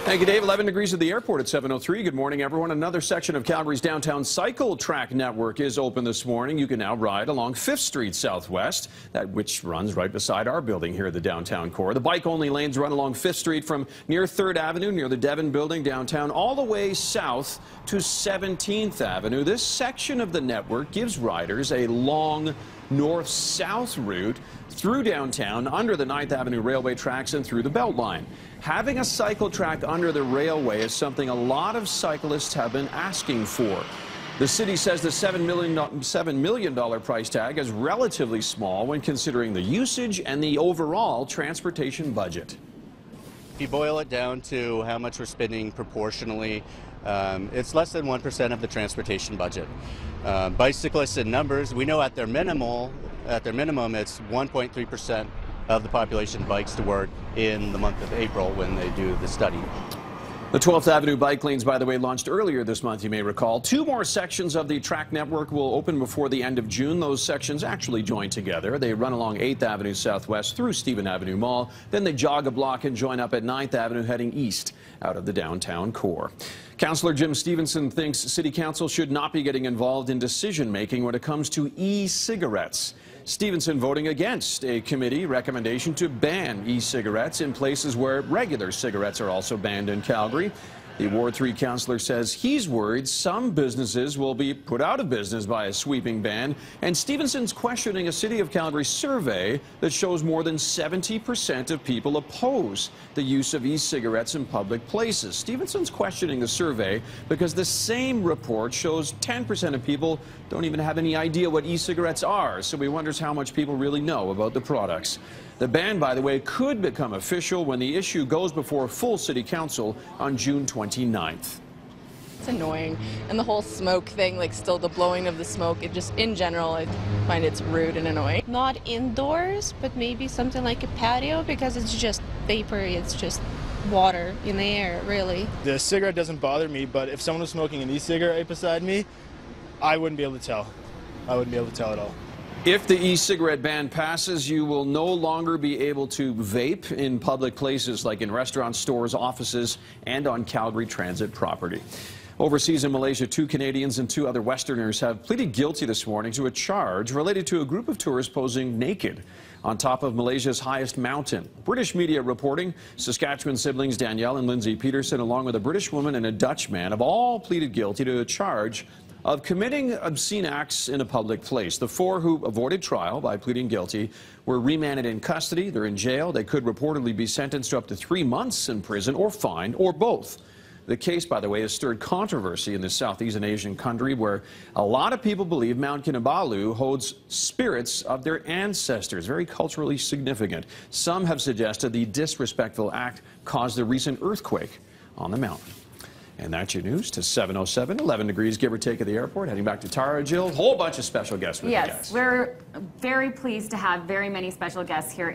Thank you, Dave. 11 degrees at the airport at 7:03. Good morning, everyone. Another section of Calgary's downtown cycle track network is open this morning. You can now ride along 5th Street Southwest, which runs right beside our building here at the downtown core. The bike-only lanes run along 5th Street from near 3rd Avenue, near the Devon building downtown, all the way south to 17th Avenue. This section of the network gives riders a long north-south route through downtown, under the 9th Avenue Railway tracks and through the Beltline. Having a cycle track under the railway is something a lot of cyclists have been asking for. The city says the $7 million price tag is relatively small when considering the usage and the overall transportation budget. If you boil it down to how much we're spending proportionally, it's less than 1% of the transportation budget. Bicyclists in numbers, we know at their minimum it's 1.3% of the population bikes to work in the month of April when they do the study. The 12th Avenue bike lanes, by the way, launched earlier this month, you may recall. 2 more sections of the track network will open before the end of June. Those sections actually join together. They run along 8th Avenue Southwest through Stephen Avenue Mall. Then they jog a block and join up at 9th Avenue heading east out of the downtown core. Councillor Jim Stevenson thinks City Council should not be getting involved in decision-making when it comes to e-cigarettes. Stevenson voting against a committee recommendation to ban e-cigarettes in places where regular cigarettes are also banned in Calgary. The Ward 3 councillor says he's worried some businesses will be put out of business by a sweeping ban, and Stevenson's questioning a City of Calgary survey that shows more than 70% of people oppose the use of e-cigarettes in public places. Stevenson's questioning the survey because the same report shows 10% of people don't even have any idea what e-cigarettes are, so he wonders how much people really know about the products. The ban, by the way, could become official when the issue goes before full City Council on June 29th. It's annoying. And the whole smoke thing, like still the blowing of the smoke, it just, in general, I find it's rude and annoying. Not indoors, but maybe something like a patio, because it's just vapor, it's just water in the air, really. The cigarette doesn't bother me, but if someone was smoking an e-cigarette right beside me, I wouldn't be able to tell. I wouldn't be able to tell at all. If the e-cigarette ban passes, you will no longer be able to vape in public places like in restaurants, stores, offices, and on Calgary Transit property. Overseas in Malaysia, 2 Canadians and 2 other Westerners have pleaded guilty this morning to a charge related to a group of tourists posing naked on top of Malaysia's highest mountain. British media reporting Saskatchewan siblings Danielle and Lindsay Peterson, along with a British woman and a Dutch man, have all pleaded guilty to a charge of committing obscene acts in a public place. The 4 who avoided trial by pleading guilty were remanded in custody. They're in jail. They could reportedly be sentenced to up to 3 months in prison or fined, or both. The case, by the way, has stirred controversy in this Southeast Asian country where a lot of people believe Mount Kinabalu holds spirits of their ancestors, very culturally significant. Some have suggested the disrespectful act caused the recent earthquake on the mountain. And that's your news to 7:07, 11 degrees, give or take, at the airport. Heading back to Tara, Jill, whole bunch of special guests with you guys. Yes, we're very pleased to have very many special guests here.